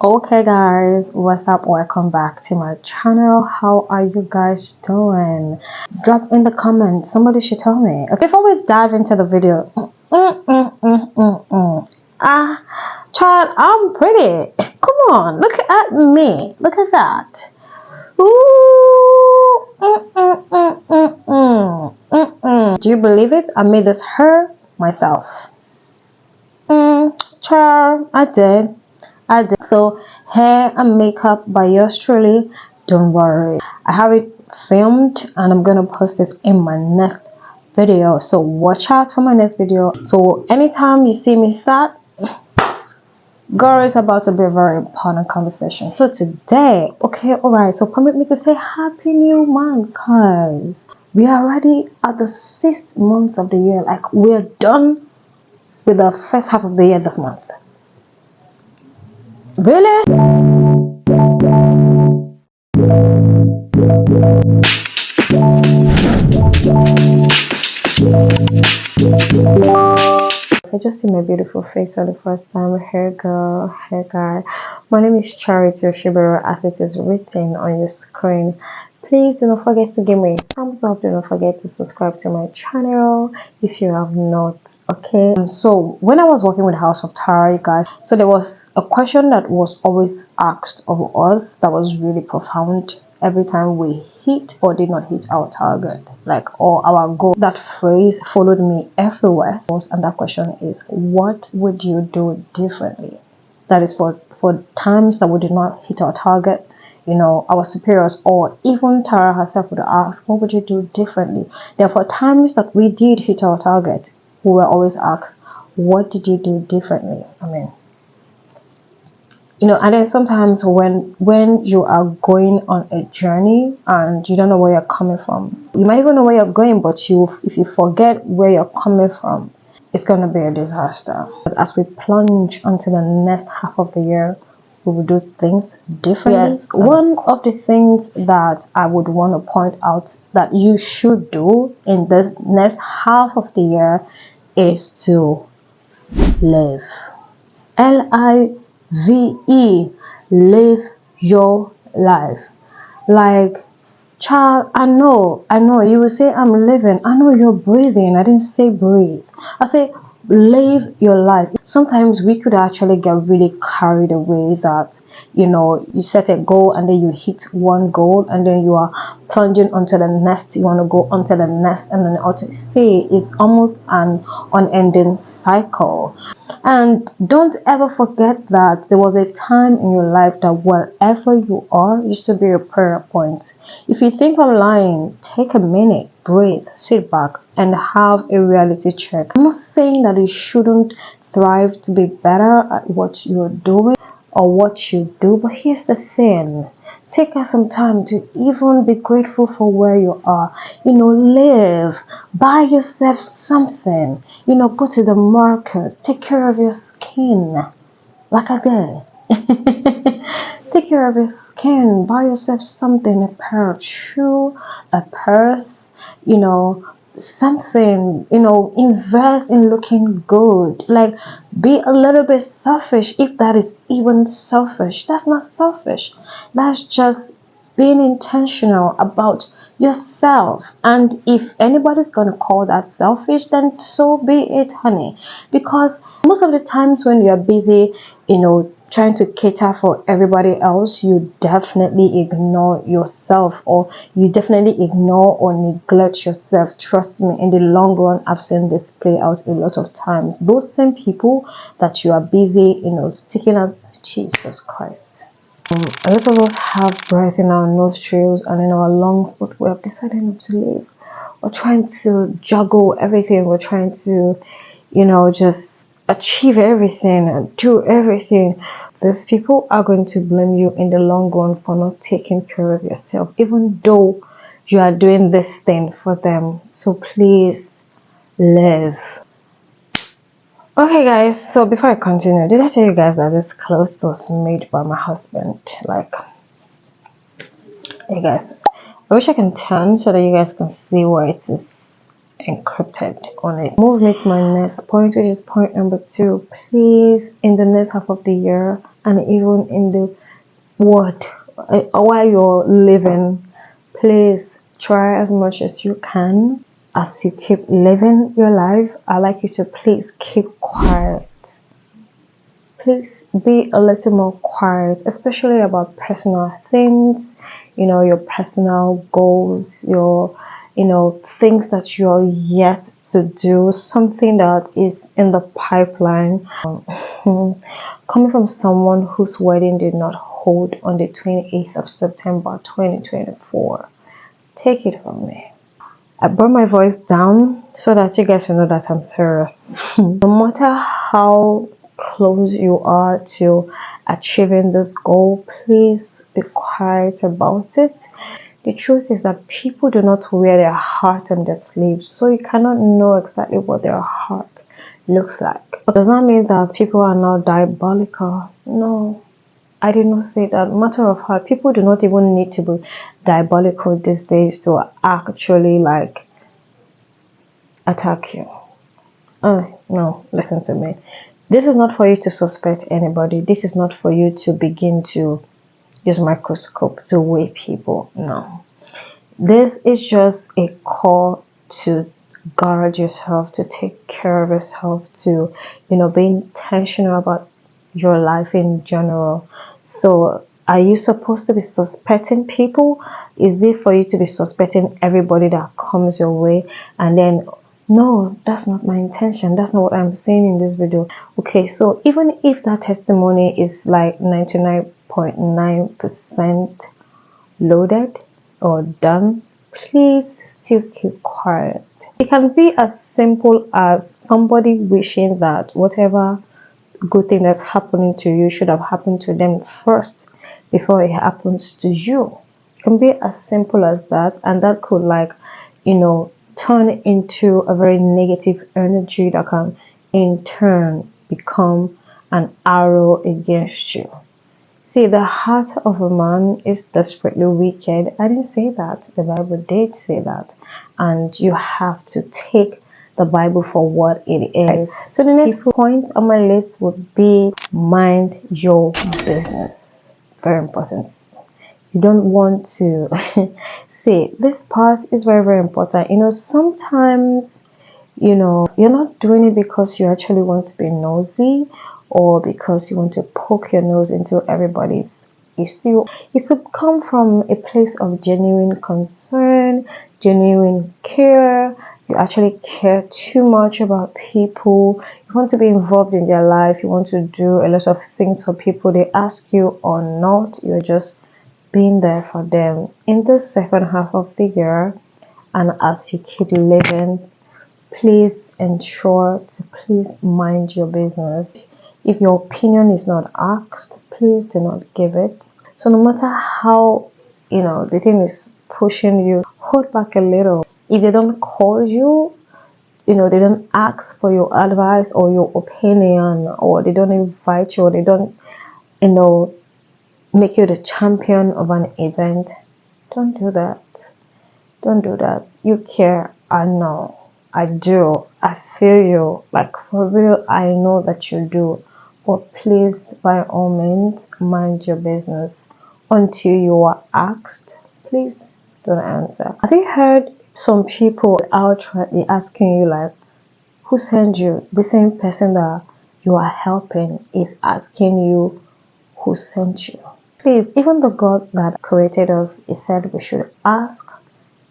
Okay guys, what's up? Welcome back to my channel. How are you guys doing? Drop in the comments, somebody should tell me. Okay, before we dive into the video, child, I'm pretty. Come on, look at me, look at that. Ooh, do you believe it? I made this hair myself. Child, I did. So hair and makeup by yours truly, don't worry, I have it filmed and I'm gonna post it in my next video, so watch out for my next video. So anytime you see me sad, girl, is about to be a very important conversation. So today, okay, all right, so permit me to say happy new month, because we are already at the 6th month of the year. Like, we're done with the first half of the year this month. Really? I just see my beautiful face for the first time. Hey girl, hey guy. My name is Charity Osiberu, as it is written on your screen. Please do not forget to give me a thumbs up. Do not forget to subscribe to my channel if you have not. Okay. So when I was working with House of Tara, you guys, so there was a question that was always asked of us that was really profound every time we hit or did not hit our target, like, or our goal. That phrase followed me everywhere, and that question is, what would you do differently? That is for times that we did not hit our target. You know, our superiors or even Tara herself would ask, what would you do differently? Therefore, times that we did hit our target, we were always asked, what did you do differently? I mean, you know, and then sometimes when you are going on a journey and you don't know where you're coming from, you might even know where you're going, but if you forget where you're coming from, it's going to be a disaster. But as we plunge onto the next half of the year, we will do things differently. Yes, one of the things that I would want to point out that you should do in this next half of the year is to live. Live. Live your life. Like, child, I know you will say I'm living. I know you're breathing. I didn't say breathe. I say live your life. Sometimes we could actually get really carried away that, you know, you set a goal and then you hit one goal and then you are plunging onto the next, you want to go onto the next, and then to say it's almost an unending cycle. And don't ever forget that there was a time in your life that wherever you are used to be a prayer point. If you think I'm lying, take a minute, breathe, sit back, and have a reality check. I'm not saying that you shouldn't thrive to be better at what you're doing or what you do, but here's the thing. Take some time to even be grateful for where you are. You know, live. Buy yourself something. You know, go to the market. Take care of your skin. Like I did. Take care of your skin. Buy yourself something. A pair of shoes, a purse, you know, something, you know, invest in looking good. Like, be a little bit selfish, if that is even selfish. That's not selfish, that's just being intentional about yourself. And if anybody's gonna call that selfish, then so be it, honey. Because most of the times when you're busy, you know, trying to cater for everybody else, you definitely ignore yourself, or you definitely ignore or neglect yourself. Trust me, in the long run, I've seen this play out a lot of times. Those same people that you are busy, you know, sticking out, Jesus Christ. A lot of us have breath in our nostrils and in our lungs, but we have decided not to live. We're trying to juggle everything. We're trying to, you know, just achieve everything and do everything. These people are going to blame you in the long run for not taking care of yourself, even though you are doing this thing for them. So please live. Okay guys, so before I continue, did I tell you guys that this cloth was made by my husband? Like, hey guys, I wish I can turn so that you guys can see where it is encrypted on it. Move me to my next point, which is point number 2. Please, in the next half of the year, and even in the while you're living, please try as much as you can. As you keep living your life, I like you to please keep quiet. Please be a little more quiet, especially about personal things, your personal goals, your things that you're yet to do, something that is in the pipeline. Coming from someone whose wedding did not hold on the 28th of September 2024, take it from me. I brought my voice down so that you guys will know that I'm serious. No matter how close you are to achieving this goal, please be quiet about it. The truth is that people do not wear their heart on their sleeves, so you cannot know exactly what their heart looks like. But does not mean that people are not diabolical. No, I did not say that. Matter of fact, people do not even need to be diabolical these days to actually attack you. Oh no, listen to me. This is not for you to suspect anybody. This is not for you to begin to use microscope to weigh people. No, this is just a call to guard yourself, to take care of yourself, to be intentional about your life in general. So are you supposed to be suspecting people? Is it for you to be suspecting everybody that comes your way? And then, no, that's not my intention. That's not what I'm saying in this video. Okay, so even if that testimony is like 99.9% loaded or done, please still keep quiet. It can be as simple as somebody wishing that whatever good thing that's happening to you should have happened to them first before it happens to you. It can be as simple as that, and that could turn into a very negative energy that can in turn become an arrow against you. See, the heart of a man is desperately wicked. I didn't say that. The Bible did say that. And you have to take the Bible for what it is. So the next point on my list would be mind your business. Very important. You don't want to see, this part is very, very important. Sometimes, you're not doing it because you actually want to be nosy or because you want to poke your nose into everybody's issue. You could come from a place of genuine concern, genuine care. You actually care too much about people. You want to be involved in their life. You want to do a lot of things for people. They ask you or not. You're just being there for them. In the second half of the year, and as you keep living, please ensure to please mind your business. If your opinion is not asked, please do not give it. So no matter how the thing is pushing you, hold back a little. If they don't call you, they don't ask for your advice or your opinion, or they don't invite you, or they don't make you the champion of an event, don't do that. Don't do that. You care. I know. I do. I feel you. Like, for real, I know that you do. But please, by all means, mind your business. Until you are asked, please don't answer. Have you heard some people outrightly asking you, like, who sent you? The same person that you are helping is asking you who sent you. Please, even the God that created us, He said we should ask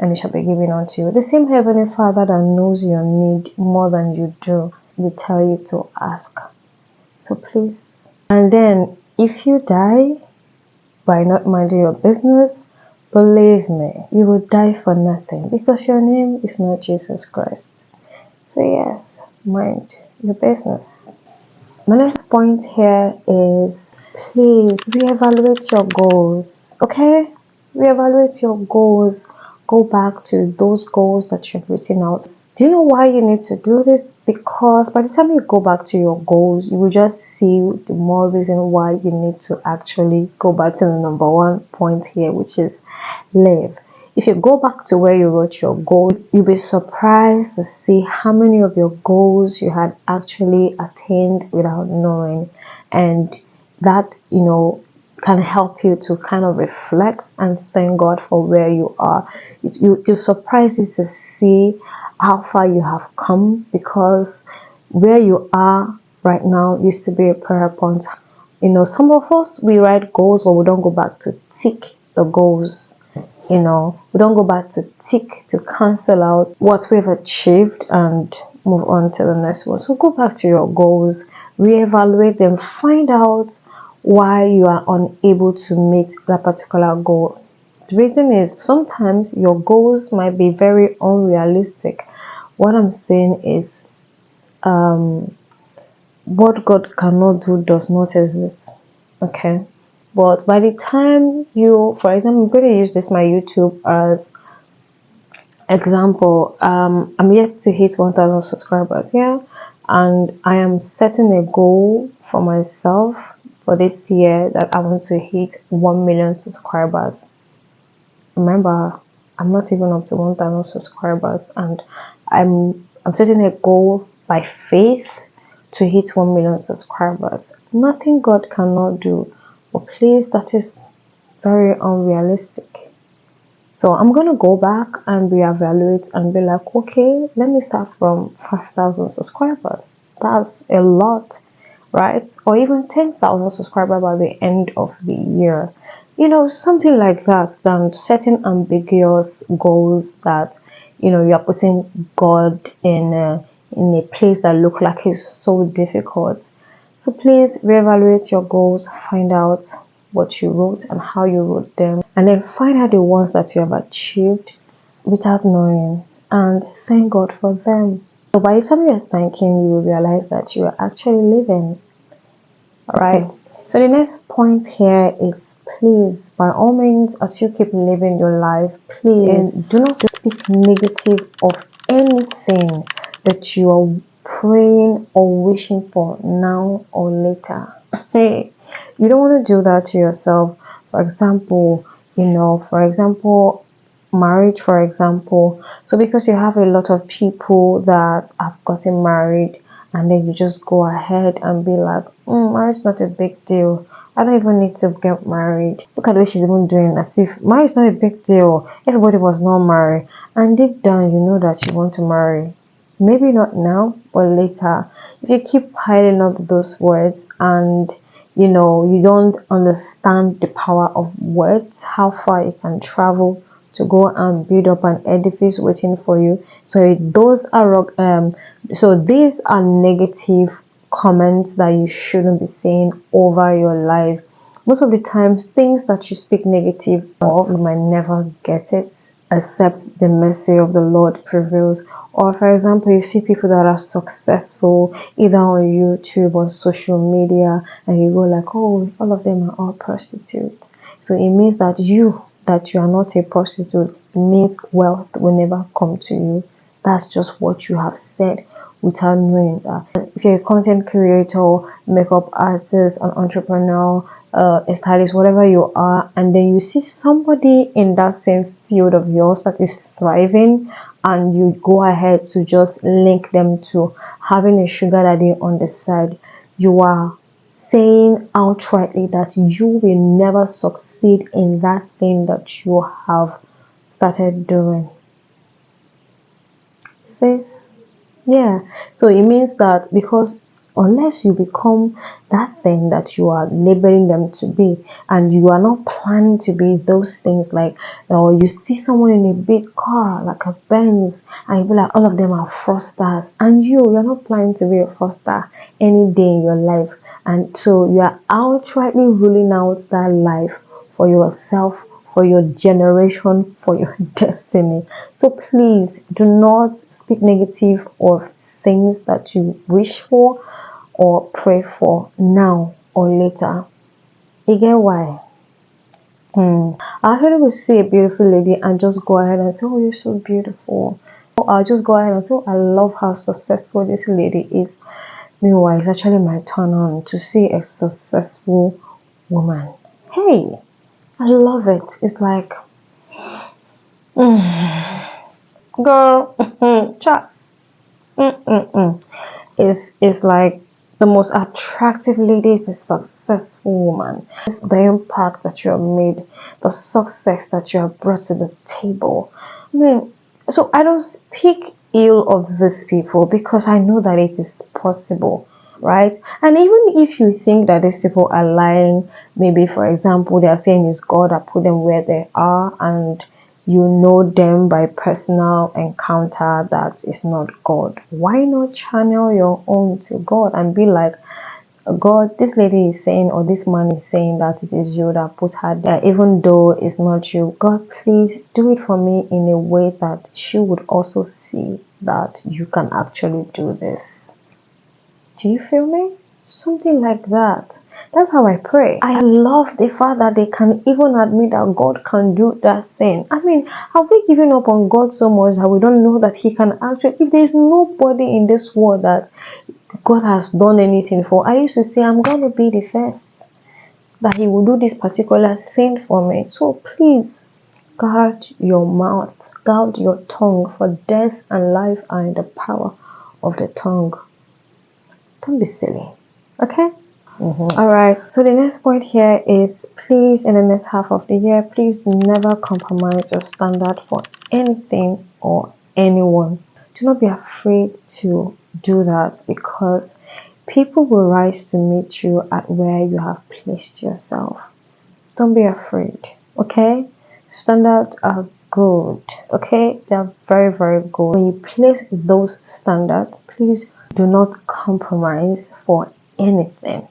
and it shall be given unto you. The same Heavenly Father that knows your need more than you do will tell you to ask. So please. And then, if you die by not minding your business, believe me, you will die for nothing, because your name is not Jesus Christ. So yes, mind your business. My next point here is, please reevaluate your goals. Okay? Reevaluate your goals. Go back to those goals that you've written out. Do you know why you need to do this? Because by the time you go back to your goals, you will just see the more reason why you need to actually go back to the number 1 point here, which is live. if you go back to where you wrote your goal, you'll be surprised to see how many of your goals you had actually attained without knowing. And that, can help you to kind of reflect and thank God for where you are. It'll surprise you to see how far you have come, because where you are right now used to be a prayer point. Some of us, we write goals, but we don't go back to tick the goals. We don't go back to tick to cancel out what we've achieved and move on to the next one. So go back to your goals, reevaluate them, find out why you are unable to meet that particular goal. The reason is sometimes your goals might be very unrealistic. What I'm saying is, what God cannot do does not exist. Okay. But by the time for example, I'm going to use this my YouTube as example. I'm yet to hit 1,000 subscribers, yeah, and I am setting a goal for myself for this year that I want to hit 1 million subscribers. Remember, I'm not even up to 1,000 subscribers, and I'm setting a goal by faith to hit 1 million subscribers. Nothing God cannot do. But please, that is very unrealistic. So I'm going to go back and reevaluate and be like, okay, let me start from 5,000 subscribers. That's a lot, right? Or even 10,000 subscribers by the end of the year. Something like that, than setting ambiguous goals that, you're putting God in a place that look like it's so difficult. So please reevaluate your goals, find out what you wrote and how you wrote them, and then find out the ones that you have achieved without knowing, and thank God for them. So by the time you're thanking, you will realize that you are actually living. Alright. Okay. So the next point here is, please, by all means, as you keep living your life, please do not speak negative of anything that you are praying or wishing for now or later. Hey, you don't want to do that to yourself. For example, marriage, for example. So because you have a lot of people that have gotten married, and then you just go ahead and be like, marriage is not a big deal. I don't even need to get married. Look at the way she's even doing, as if marriage is not a big deal. Everybody was not married. And deep down, you know that you want to marry. Maybe not now, but later. If you keep piling up those words and, you don't understand the power of words, how far it can travel to go and build up an edifice waiting for you. So these are negative comments that you shouldn't be saying over your life. Most of the times, things that you speak negative of, you might never get it, except the mercy of the Lord prevails. Or for example, you see people that are successful either on YouTube or social media, and you go like, oh, all of them are all prostitutes. So it means that you are not a prostitute. It means wealth will never come to you. That's just what you have said without knowing that. If you're a content creator, makeup artist, an entrepreneur, a stylist, whatever you are, and then you see somebody in that same field of yours that is thriving, and you go ahead to just link them to having a sugar daddy on the side, you are saying outrightly that you will never succeed in that thing that you have started doing. Sis? Yeah. So it means that, because unless you become that thing that you are labeling them to be, and you are not planning to be those things, like, or you see someone in a big car like a Benz, and you be like, all of them are fraudsters, and you're not planning to be a fraudster any day in your life. And so you are outrightly ruling out that life for yourself, for your generation, for your destiny. So please do not speak negative of things that you wish for or pray for now or later. You get why? I actually will see a beautiful lady and just go ahead and say, oh, you're so beautiful. Or I'll just go ahead and say, oh, I love how successful this lady is. Meanwhile, it's actually my turn on to see a successful woman. Hey, I love it. It's like, Girl, chat. Is like the most attractive lady is a successful woman. It's the impact that you have made, the success that you have brought to the table. I mean, so I don't speak ill of these people because I know that it is possible, right? And even if you think that these people are lying, maybe for example they are saying it's God that put them where they are, and you know them by personal encounter that is not God, why not channel your own to God and be like, God, this lady is saying, or this man is saying that it is you that put her there, even though it's not you. God, please do it for me in a way that she would also see that you can actually do this. Do you feel me? Something like that. That's how I pray. I love the fact that they can even admit that God can do that thing. I mean, have we given up on God so much that we don't know that He can actually, if there's nobody in this world that God has done anything for, I used to say, I'm going to be the first that He will do this particular thing for me. So please, guard your mouth, guard your tongue, for death and life are in the power of the tongue. Don't be silly, okay? All right, so the next point here is, please, in the next half of the year, please never compromise your standard for anything or anyone. Do not be afraid to do that, because people will rise to meet you at where you have placed yourself. Don't be afraid, okay? Standards are good, okay? They are very, very good. When you place those standards, please do not compromise for anything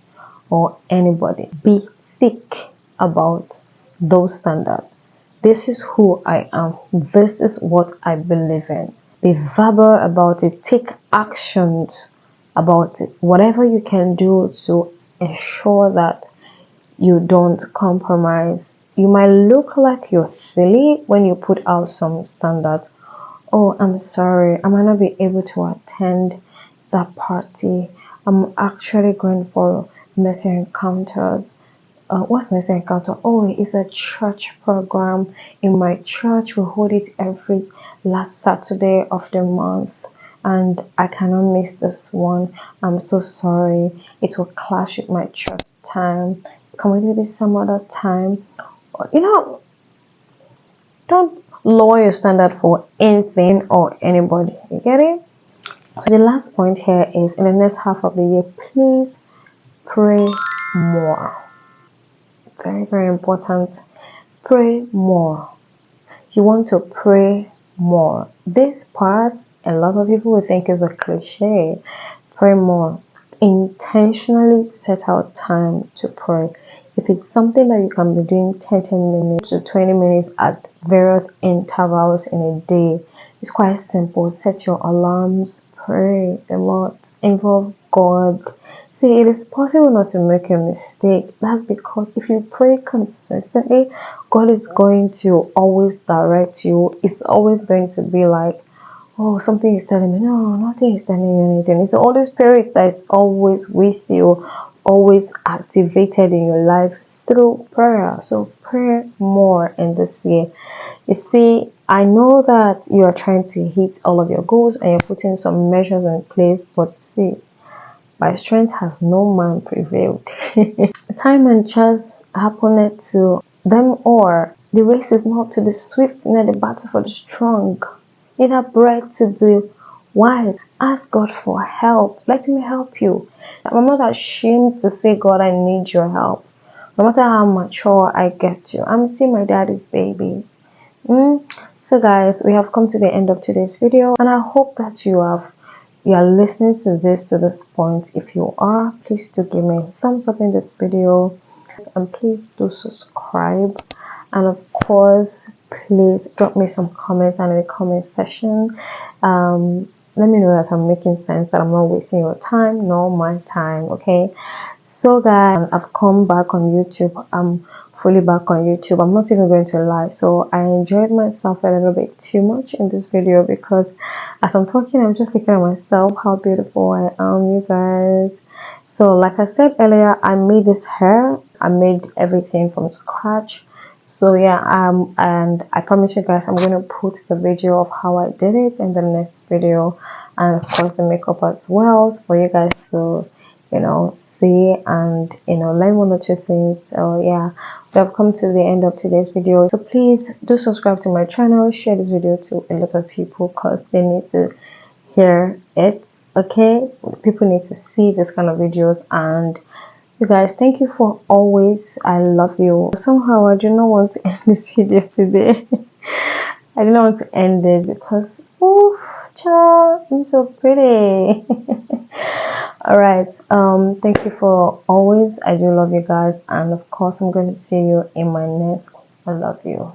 or anybody. Be thick about those standards. This is who I am. This is what I believe in. Be verbal about it. Take actions about it. Whatever you can do to ensure that you don't compromise. You might look like you're silly when you put out some standards. Oh, I'm sorry, I might not be able to attend that party. I'm actually going for Mercy Encounters. What's Mercy Encounter? Oh, it's a church program. In my church, we hold it every last Saturday of the month, and I cannot miss this one. I'm so sorry. It will clash with my church time. Can we do this some other time? You know, don't lower your standard for anything or anybody. You get it? So the last point here is, in the next half of the year, please pray more. Very, very important. Pray more. You want to pray more. This part, a lot of people will think is a cliche. Pray more. Intentionally set out time to pray. If it's something that you can be doing 10 minutes to 20 minutes at various intervals in a day, it's quite simple. Set your alarms, pray a lot, involve God. See, it is possible not to make a mistake. That's because if you pray consistently, God is going to always direct you. It's always going to be like, oh, something is telling me. No, nothing is telling you anything. It's the Holy Spirit that is always with you, always activated in your life through prayer. So pray more in this year. You see, I know that you are trying to hit all of your goals and you're putting some measures in place, but see, by strength has no man prevailed. Time and chance happened to them, or the race is not to the swift, nor the battle for the strong, neither bread to the wise. Ask God for help. Let me help you. I'm not ashamed to say, God, I need your help. No matter how mature I get to, I'm still my daddy's baby. So guys, we have come to the end of today's video, and I hope that you are listening to this point. If you are, please do give me a thumbs up in this video, and please do subscribe, and of course please drop me some comments in the comment section. Let me know that I'm making sense, that I'm not wasting your time nor my time. Okay, so guys, I've come back on YouTube. I'm fully back on YouTube. I'm not even going to lie, so I enjoyed myself a little bit too much in this video, because as I'm talking, I'm just looking at myself, how beautiful I am, you guys. So like I said earlier, I made this hair. I made everything from scratch So yeah, and I promise you guys I'm going to put the video of how I did it in the next video, and of course the makeup as well, for you guys to see and learn one or two things. So yeah, we have come to the end of today's video, so please do subscribe to my channel, share this video to a lot of people because they need to hear it. Okay, people need to see this kind of videos. And you guys, thank you for always. I love you. Somehow I do not want to end this video today. I do not want to end it because oh child, I'm so pretty. All right, thank you for always. I do love you guys, and of course I'm going to see you in my next. I love you.